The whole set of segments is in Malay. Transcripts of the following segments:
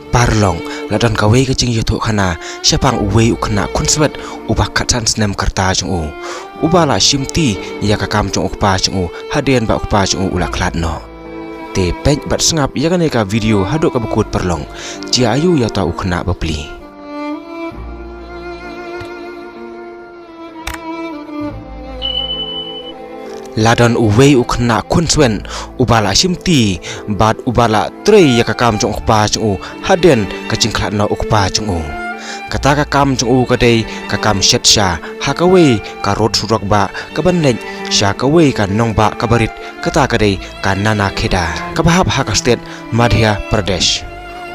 parlong ladon kawe ke jing yutu khana syapang uwe ukhna kunswet ubah khatan snem karta jung ubala shimti ya kakam jung ukpa jung hadian ba ukpa jung ula kladno te pej bat sengap ya kan ka video hadok ka bekut parlong ji ayu ya ta ukhna bapli ladon uwe ukhna kunswen ubala shimti bat ubala tre ya kakam jong ukpa jong haden kaching khatna ukpa jong kata kakam jong kadai kakam setsha hakawe ka rod surak ba kabannej sha kawe ka nongba kabarit kata kadai ka nana kheda kabahap haka state madhya pradesh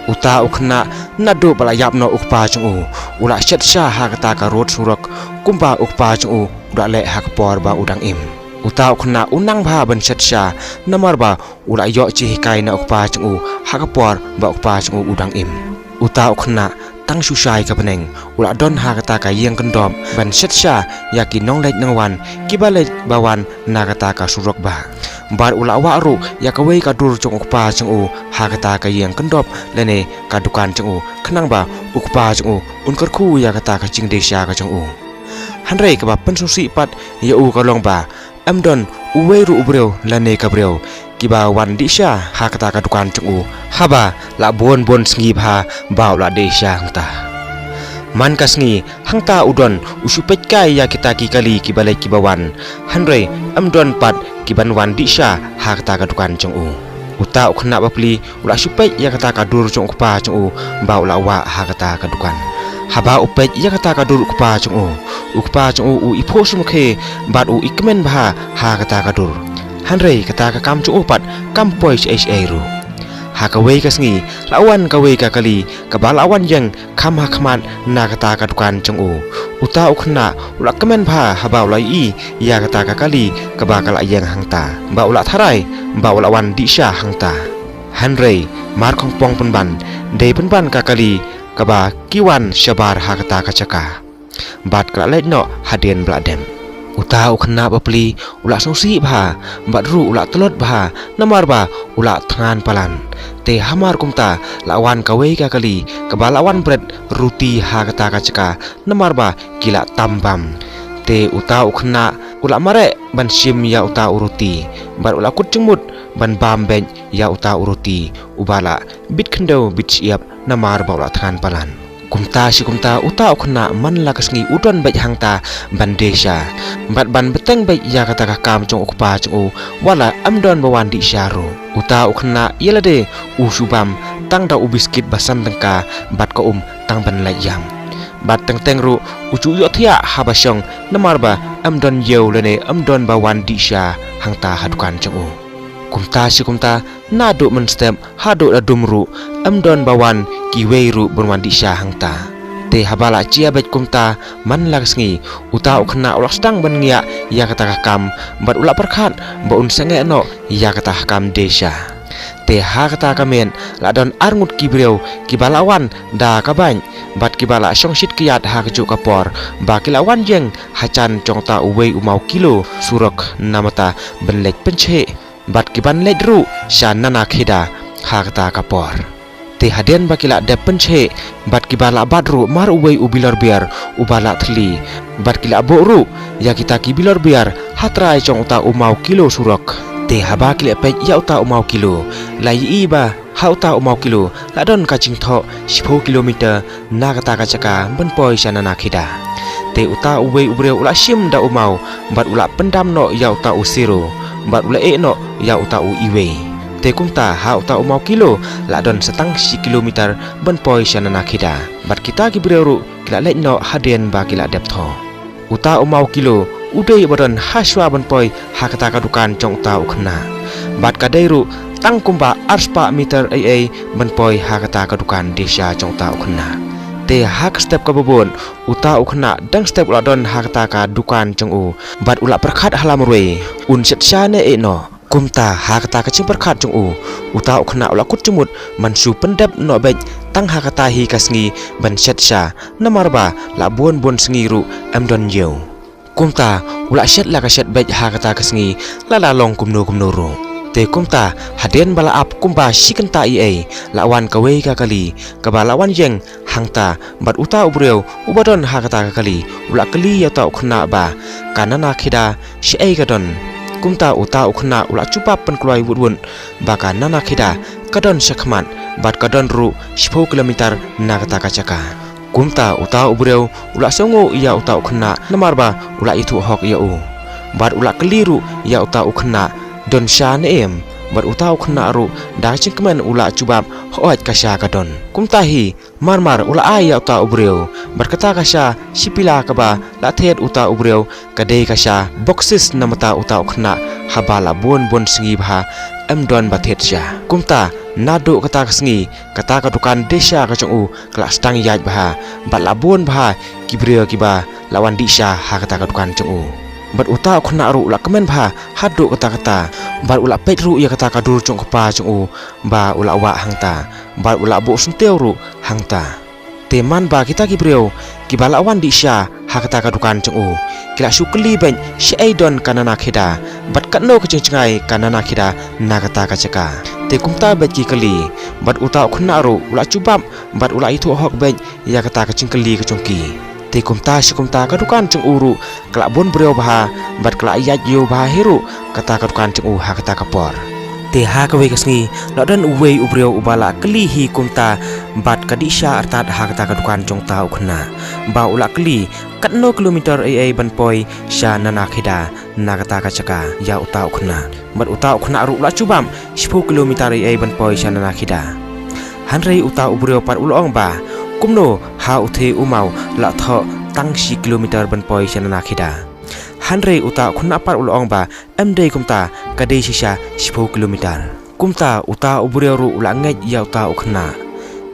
uta ukhna nadu bala yapno ukpa jong ula setsha hakata ka rod surak kumba ukpa jong uda le hakpor ba udang im uta ukhna unang bha ban setsha namar ba ula yo chi kai na ukpa chung hakapor ba ukpa chung udang im uta ukhna tang susai ka peneng ula don ha kata ka yeng kendom ban setsha yaki nong lek nangwan kibale bawan na kata ka surok ba bar ula wa ru yakawe ka dur chung ukpa chung ha kata ka yeng kendop lene ka dukan chung khnang ba ukpa chung unkar khu ya kata ka ching desha ka chung hanrei ka ba pensusi pat ya u ka long ba amdon uwe ru ubreu lane kabreu kiba wan disha hakata ka dukan chung haba la bon sngi bha baw la desha hangta man kasngi hangta udon usupet kai ya kita ki kali kibale kibawan hanrei amdon pat kiban wan disha hakata ka dukan chung uta ukhna bapli ula supet ya kata ka dur chung pa chung baw la wa hakata ka dukan haba upet ya kata ka dur ukpa chung u ipho sumkhe bat u ikmen bha ha kata ka dur hanrei kata ka kam chung pat kam poi ha ru ha ka wei ka sngi lawan ka wei ka kali ka balawan yang kham ha khman na kata ka dukan chung uta ukhna ula kemen bha haba ulai i ya kata ka kali ka ba kala yang hangta ba ula tharai ba ula wan disha hangta hanrei mar khong pong penban dei penban ka kali kaba kiwan syabar hakata kacaka bat kala letno hadien bladem uta ukhna bapli ula songsi bha batru ula telot bha namar ba ula thangan palan te hamar kumta lawan kawe ka kali kaba lawan bread ruti hakata kacaka namar ba kila tambam te uta ukhna ula mare ban sim ya uta uruti bar ula kutjengmut ban bam ben ya uta uruti ubala bit khendo bit siap namar baula than palan kumta si kumta uta ukhna man la kasngi udon baj hangta ban desha bat ban beteng baj ya kata ka kam chung ukpa chung wala amdon bawan di syaro uta ukhna yelade usubam tang da ubiskit basan tengka bat ko tang ban layam bat teng ru ucu yo thia habasyong namar ba amdon yeu lene amdon bawan di sya hangta hadukan chung kumta si kumta nadu menstem hadu da dumru amdon bawan kiwei ru berwandi sya hangta te habala cia bet kumta man laksngi uta ukhna ulak stang ban ngia ya kata kam bat ulak perkhat ba un senge no ya kata kam desha te ha kata kamen ladon arngut kibreu kibalawan da kabany bat kibala songsit kiat ha keju kapor ba kilawan jeng hacan chongta uwei umau kilo surok namata benlek penche bat kiban ledru shan nana khida hakta kapor te haden bakila de penche bat kibala badru mar uwei ubilor biar ubala thli bat kila boru ya kita kibilor biar hatrai chong ta umau kilo surok te haba kila pe ya uta umau kilo lai iba hauta umau kilo ladon kaching tho 10 kilometer na kata kacaka benpoi shanana khida te uta uwei ubreu ula sim da umau bat ula pendam no ya uta usiro bat ula no ya uta u iwe te kumta ha uta umau kilo ladon setang si kilometer benpoi shanana khida bat kita kibreu kila letno hadien ba kila deptho uta umau kilo udai badan haswa benpoi hakata kadukan chong uta ukhna bat kadairu tang kumba arspa meter ai benpoi hakata kadukan desha chong uta ukhna te hak step kabobon uta ukhna dang step ladon hakata ka dukan chong u bat ula perkhat halamrwe un setsha ne no kumta hakata ka ching perkhat chung uta ukhna ula kutjumut mansu pendap no bej tang hakata hi kasngi ban setsha namarba la bon sngi ru amdon yeu kumta ula shet la ka shet bej hakata kasngi la long kumno ru te kumta haden bala ap kumba shikanta ia lawan kawe ka kali kaba lawan yeng hangta bat uta ubreu ubadon hakata ka kali ula kali ya ta ukhna ba kanana khida shi ai gadon kumta uta ukhna ula chupa pan kloi wudwun ba kanana khida kadon shakhman bat kadon ru 10 kilometer nagata ka chaka kumta uta ubreu ula songo ya uta ukhna namarba ula itu hok ya u bat ula keliru ya uta ukhna don sha neem bat uta ukhna ru da chingkmen ula chubab hoat kasha kadon kumtahi marmar ula ai ya uta ubreu bat kata kasha sipila kaba la thet uta ubreu kadei kasha boxes namata uta ukhna habala bon singi bha don bathet sha kumta nado kata kasngi kata kadukan desha kachongu kelas tang yaj bha bat labon bha kibreu kiba lawan disha ha kata kadukan chongu bat uta khuna ru ula kemen bha hadu kata bat ula pet ru ya kata kadur chong kpa chongu ba ula wa hangta bat ula bo sunteu ru hangta teman ba kita kibreu kiba lawan disha ha kata kadukan chongu kila sukli ben shai don kanana khida bat kanno kechengai kanana khida na kata kachaka te kumta bet ki kali bat uta khuna ru ula chubam bat ula itu hok ben ya kata kachingkali kachongki te kumta shikumta kadukan chung uru kelak bon breu bha bat kelak yaj yo bha heru kata kadukan chung ha kata kapor te ha kawe kasngi ladan uwe ubreu ubala kli hi kumta bat kadisha artat ha kata kadukan chung ta ukhna ba ula kli katno kilometer ai ban poi sha nana khida na kata kachaka ya uta ukhna bat uta ukhna ru ula chubam 10 kilometer ai ban poi sha nana khida hanrei uta ubreu pat ulong ba kumno ha uthe umau la tho tang 10 kilometer ban poi chanana khida hanrei uta khuna par ulong ba amdei kumta kadei sisa 10 kilometer kumta uta ubreu ru ula ngai ya uta ukhna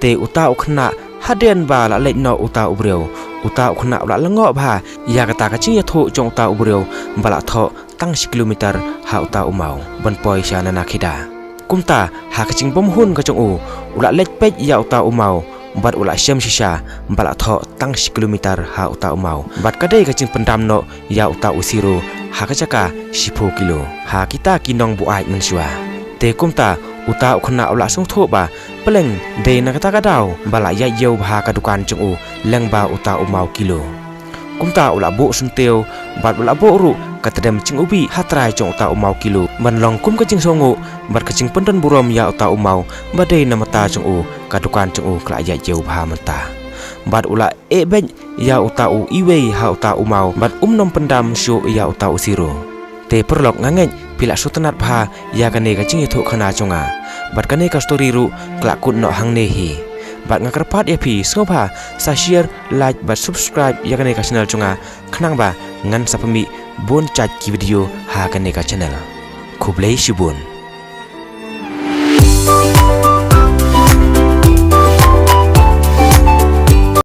te uta ukhna haden ba la le no uta ubreu uta ukhna ula lango ba ya kata kaching ya tho chong uta ubreu bala tho tang 10 kilometer ha uta umau ban poi chanana khida kumta ha kaching bom hun ka chong u ula lek pet ya uta umau bat ula syam sisa bala tho tang 10 kilometer ha uta umau bat kadai kacing pendam no ya uta usiro ha kachaka 10 kilo ha kita kinong bu ai mensua te kumta uta ukhna ula song tho ba peleng de na kata kadau bala ya yeu ba kadukan chung u leng ba uta umau kilo kumta ula bo sunteu bat ula bo ru katadam ching ubi hatrai chung uta umau kilo man long kum kacing songo bat kacing pendon burom ya uta umau badai namata chung u kadukan chung u kla ya jeu bha mata bat ula e ben ya uta u iwe ha uta umau bat nom pendam shu ya uta usiro te perlok ngangen pila sutanat bha ya kane kacing ithu khana chunga bat kane ka story ru kla kun no hangne hi bat ngakarpat ya phi sobha sa share like bat subscribe ya kane ka channel chunga khnang ba ngan sapami bon chat ki video ha kane ka channel khublei shibun